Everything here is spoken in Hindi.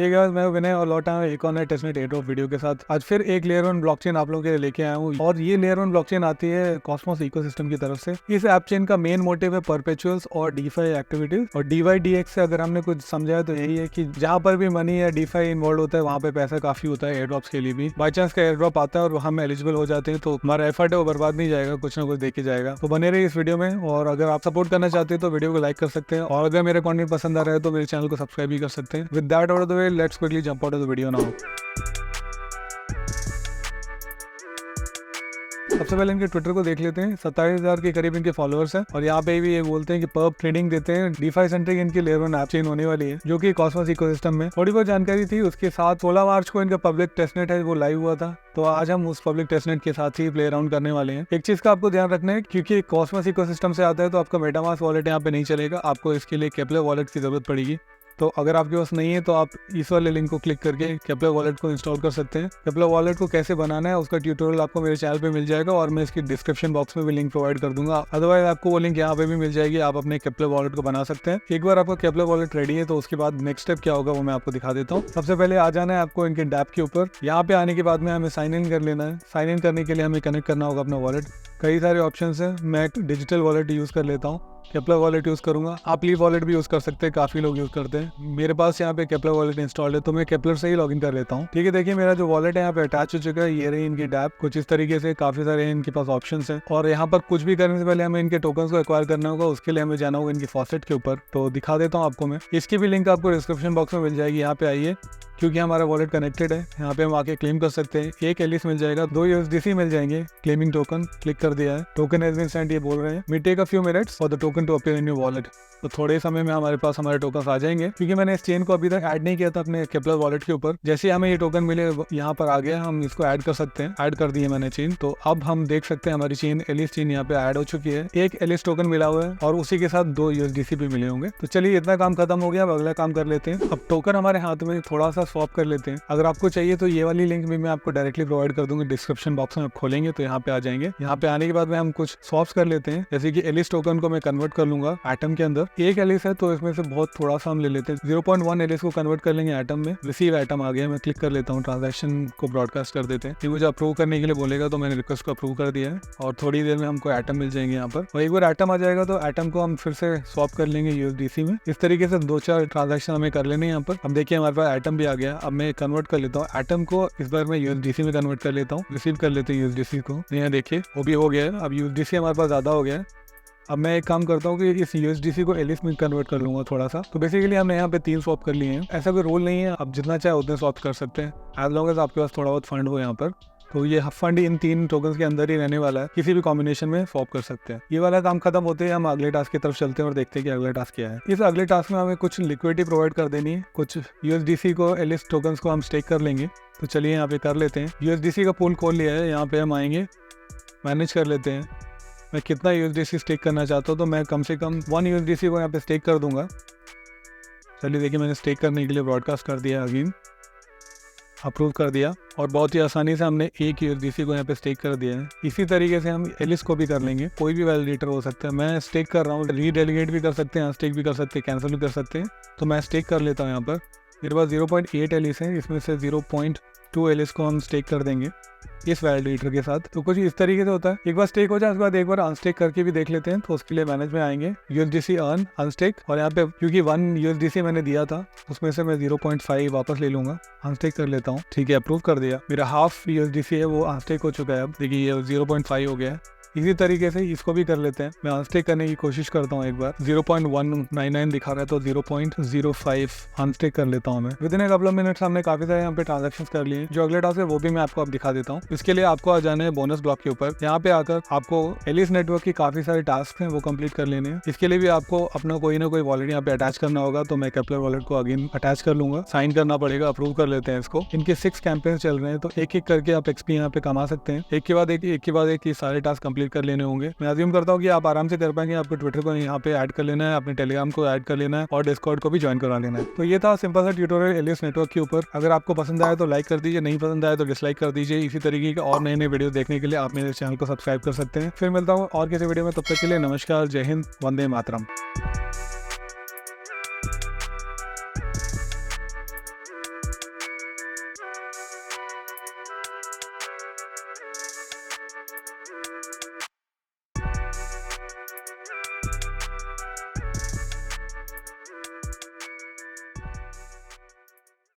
हे गाइस, मैं विनय और लौटा हूं एक और नए टेस्टनेट एयरड्रॉप वीडियो के साथ। आज फिर एक लेयर 1 ब्लॉकचेन आप लोगों के लिए लेके आया हूं और ये लेयर 1 ब्लॉकचेन आती है कॉस्मोस इकोसिस्टम की तरफ से। इस ऐप चेन का मेन मोटिव है परपेचुअल्स और डीफाई एक्टिविटीज, और DYDX से अगर हमने कुछ समझा तो यही है कि जहां पर भी मनी या डीफाई इन्वॉल्व होता है वहां पे पैसा काफी होता है एयरड्रॉप्स के लिए भी। बाई चांस का एयरड्रॉप आता है और हम एलिजिबल हो जाते हैं तो हमारा एफर्ट है वो बर्बाद नहीं जाएगा, कुछ ना कुछ देखे जाएगा। तो बने रहिए इस वीडियो में, और अगर आप सपोर्ट करना चाहते हैं तो वीडियो को लाइक कर सकते हैं, और अगर मेरे कंटेंट पसंद आ रहा है तो मेरे चैनल को सब्सक्राइब भी कर सकते हैं। With that out of the way, let's quickly jump out of the video now. सबसे पहले इनके ट्विटर को देख लेते हैं। 27,000 के करीब इनके फॉलोअर्स हैं, और यहाँ पे भी ये बोलते हैं कि पर्प ट्रेडिंग देते हैं। डीफाई सेंट्रिक इनकी लेयर 1 ऐप चेन होने वाली है जो कि कॉस्मोस इकोसिस्टम में। थोड़ी बहुत जानकारी थी उसके साथ। 16 मार्च को इनका पब्लिक टेस्टनेट है वो लाइव हुआ था, तो आज हम उस पब्लिक टेस्टनेट के साथ ही प्ले अराउंड करने वाले हैं। एक चीज का आपको ध्यान रखना है, क्योंकि कॉस्मोस इकोसिस्टम से आता है तो आपका मेटामास्क वॉलेट यहाँ पे नहीं चलेगा, आपको इसके लिए केप्लर वॉलेट की जरूरत पड़ेगी। तो अगर आपके पास नहीं है तो आप इस वाले लिंक को क्लिक करके केप्लर वॉलेट को इंस्टॉल कर सकते हैं। केप्लर वॉलेट को कैसे बनाना है उसका ट्यूटोरियल आपको मेरे चैनल पे मिल जाएगा, और मैं इसकी डिस्क्रिप्शन बॉक्स में भी लिंक प्रोवाइड कर दूंगा। अदरवाइज आपको वो लिंक यहाँ पे भी मिल जाएगी, आप अपने केप्लर वॉलेट को बना सकते हैं। एक बार आपका केप्लर वॉलेट रेडी है तो उसके बाद नेक्स्ट स्टेप क्या होगा वो मैं आपको दिखा देता हूँ। सबसे पहले आ जाना है आपको इनके डैप के ऊपर। यहाँ पे आने के बाद में हमें साइन इन कर लेना है। साइन इन करने के लिए हमें कनेक्ट करना होगा अपना वॉलेट। कई सारे ऑप्शन है, मैं एक डिजिटल वॉलेट यूज कर लेता हूँ, केप्लर वॉलेट यूज करूंगा। आप लीव वॉलेट भी यूज कर सकते हैं, काफी लोग यूज करते हैं। मेरे पास यहाँ पे केप्लर वॉलेट इंस्टॉल्ड है तो मैं केप्लर से ही लॉगिन कर लेता हूँ। ठीक है, देखिए मेरा जो वॉलेट है यहाँ पे अटैच हो चुका है। ये रही इनकी डैप कुछ इस तरीके से, काफी सारे इनके पास ऑप्शंस हैं, और यहाँ पर कुछ भी करने से पहले हमें इनके टोकन्स को एक्वायर करना होगा। उसके लिए हमें जाना होगा इनकी फॉसेट के ऊपर, तो दिखा देता हूँ आपको मैं। इसकी भी लिंक आपको डिस्क्रिप्शन बॉक्स में मिल जाएगी। यहाँ पे आइए, क्योंकि हमारा वॉलेट कनेक्टेड है, यहाँ पे हम आके क्लेम कर सकते हैं। एक एलिस मिल जाएगा, 2 USDC मिल जाएंगे। क्लेमिंग टोकन क्लिक कर दिया है। टोकन हैज बीन सेंट ये बोल रहे हैं। We take a few minutes for the token to appear in your wallet. तो थोड़े समय में हमारे पास हमारे टोकन आ जाएंगे, क्योंकि मैंने इस चेन को अभी तक ऐड नहीं किया था अपने केप्लर वॉलेट के ऊपर। जैसे ही हमें ये टोकन मिले यहाँ पर आ गया, हम इसको ऐड कर सकते हैं। ऐड कर दी है मैंने चेन, तो अब हम देख सकते हैं हमारी चेन एलिस चेन यहाँ पे ऐड हो चुकी है। एक एलिस टोकन मिला हुआ है और उसी के साथ 2 USDC भी मिले होंगे। तो चलिए, इतना काम खत्म हो गया, अब अगला काम कर लेते हैं। अब टोकन हमारे हाथ में थोड़ा सा स्वैप कर लेते हैं। अगर आपको चाहिए तो ये वाली लिंक भी मैं आपको डायरेक्टली प्रोवाइड कर दूंगा डिस्क्रिप्शन बॉक्स में। आप खोलेंगे तो यहाँ पे आ जाएंगे। यहाँ पे आने के बाद में हम कुछ स्वैप्स कर लेते हैं। जैसे कि एलिस टोकन को मैं कन्वर्ट कर लूंगा एटम के अंदर। एक एलिस है तो इसमें से बहुत थोड़ा सा हम ले लेते हैं। 0.1 एलिस को कन्वर्ट कर लेंगे एटम में। रिसीव एटम आ गया, मैं क्लिक कर लेता हूँ। ट्रांजेक्शन को ब्रॉडकास्ट कर देते हैं। ये मुझे अप्रूव करने के लिए बोलेगा, तो मैंने रिक्वेस्ट को अप्रूव कर दिया है, और थोड़ी देर में हमको एटम मिल जाएंगे यहाँ पर। और एक बार एटम आ जाएगा तो एटम को हम फिर से स्वैप कर लेंगे USDC में। इस तरीके से 2-4 ट्रांजेक्शन हमें कर लेने यहाँ पर। अब देखिए हमारे पास एटम भी आ गया। अब मैं कन्वर्ट कर लेता हूँ एटम को, इस बार मैं USDC में कन्वर्ट कर लेता हूँ। रिसीव कर लेते हैं USDC को। यहाँ देखिए वो भी हो गया है। अब USDC हमारे पास ज़्यादा हो गया है। अब मैं एक काम करता हूँ कि इस USDC को एलिस में कन्वर्ट कर लूँगा थोड़ा सा। तो बेसिकली हमने यहाँ पे 3 स्वैप कर लिए हैं। ऐसा कोई रोल नहीं है, आप जितना चाहे उतने स्वैप कर सकते हैं, एज लॉन्ग एज आपके पास थोड़ा बहुत फंड हो यहाँ पर। तो ये फंड इन 3 टोकन्स के अंदर ही रहने वाला है, किसी भी कॉम्बिनेशन में स्वैप कर सकते हैं। ये वाला काम खत्म होते हैं हम अगले टास्क की तरफ चलते हैं और देखते हैं कि अगला टास्क क्या है। इस अगले टास्क में हमें कुछ लिक्विडिटी प्रोवाइड कर देनी है। कुछ USDC को एलिस टोकन्स को हम स्टेक कर लेंगे। तो चलिए यहाँ पे कर लेते हैं। USDC का पूल खोल लिया है। यहाँ पे हम आएंगे, मैनेज कर लेते हैं। मैं कितना USDC स्टेक करना चाहता हूँ, तो मैं कम से कम 1 USDC को यहाँ पे स्टेक कर दूंगा। चलिए देखिए, मैंने स्टेक करने के लिए ब्रॉडकास्ट कर दिया, अगेन अप्रूव कर दिया, और बहुत ही आसानी से हमने 1 USDC को यहाँ पे स्टेक कर दिया है। इसी तरीके से हम एलिस को भी कर लेंगे। कोई भी वैलिडेटर हो सकता है। मैं स्टेक कर रहा हूँ, रीडेलीगेट भी कर सकते हैं, स्टेक भी कर सकते हैं, कैंसिल भी कर सकते हैं। तो मैं स्टेक कर लेता हूँ। यहाँ पर मेरे पास 0.8 एलिस है, इसमें से 0.2 एलिस को हम स्टेक कर देंगे इस वैलिडेटर के साथ। तो कुछ इस तरीके से होता है। एक बार स्टेक हो जाए उसके बाद एक बार अनस्टेक करके भी देख लेते हैं। तो उसके लिए मैनेज में आएंगे, USDC अर्न अनस्टेक, और यहाँ पे क्योंकि 1 USDC मैंने दिया था उसमें से मैं 0.5 वापस ले लूंगा। अनस्टेक कर लेता हूँ। ठीक है, अप्रूव कर दिया। मेरा हाफ USDC है वो अनस्टेक हो चुका है। अब देखिए ये 0.5 हो गया है। इसी तरीके से इसको भी कर लेते हैं। मैं अनस्टेक करने की कोशिश करता हूँ। एक बार 0.199 दिखा रहा है तो 0.05 अनस्टेक कर लेता हूँ मैं। With in a couple of minutes हमने काफी सारे यहाँ पे ट्रांजेक्शन कर लिए। जो अगले टास्क है वो भी मैं आपको अब दिखा देता हूँ। इसके लिए आपको आ जाना है बोनस ब्लॉक के ऊपर। यहाँ पे आकर आपको एलिस नेटवर्क की काफी सारे टास्क हैं वो कंप्लीट कर लेने हैं। इसके लिए भी आपको अपना कोई ना कोई वॉलेट यहाँ पे अटैच करना होगा। तो मैं केप्लर वॉलेट को अगेन अटैच कर लूंगा। साइन करना पड़ेगा, अप्रूव कर लेते हैं इसको। इनके 6 कैंपेन चल रहे हैं, तो एक एक करके आप XP यहाँ पे कमा सकते हैं। एक के बाद एक ये सारे टास्क कंप्लीट कर लेने होंगे। मैं अज्यूम करता हूँ कि आप आराम से कर पाएंगे। आपको ट्विटर को यहाँ पे ऐड कर लेना है, अपने टेलीग्राम को ऐड कर लेना है, और डिस्कॉर्ड को भी ज्वाइन करा लेना है। तो ये था सिंपल सा ट्यूटोरियल एलिस नेटवर्क के ऊपर। अगर आपको पसंद आया तो लाइक कर दीजिए, नहीं पसंद आया तो डिसलाइक कर दीजिए। इसी तरीके के और नए वीडियो देखने के लिए आप मेरे चैनल को सब्सक्राइब कर सकते हैं। फिर मिलता हूँ और किसी वीडियो में, तब तक के लिए नमस्कार, जय हिंद, वंदे मातरम।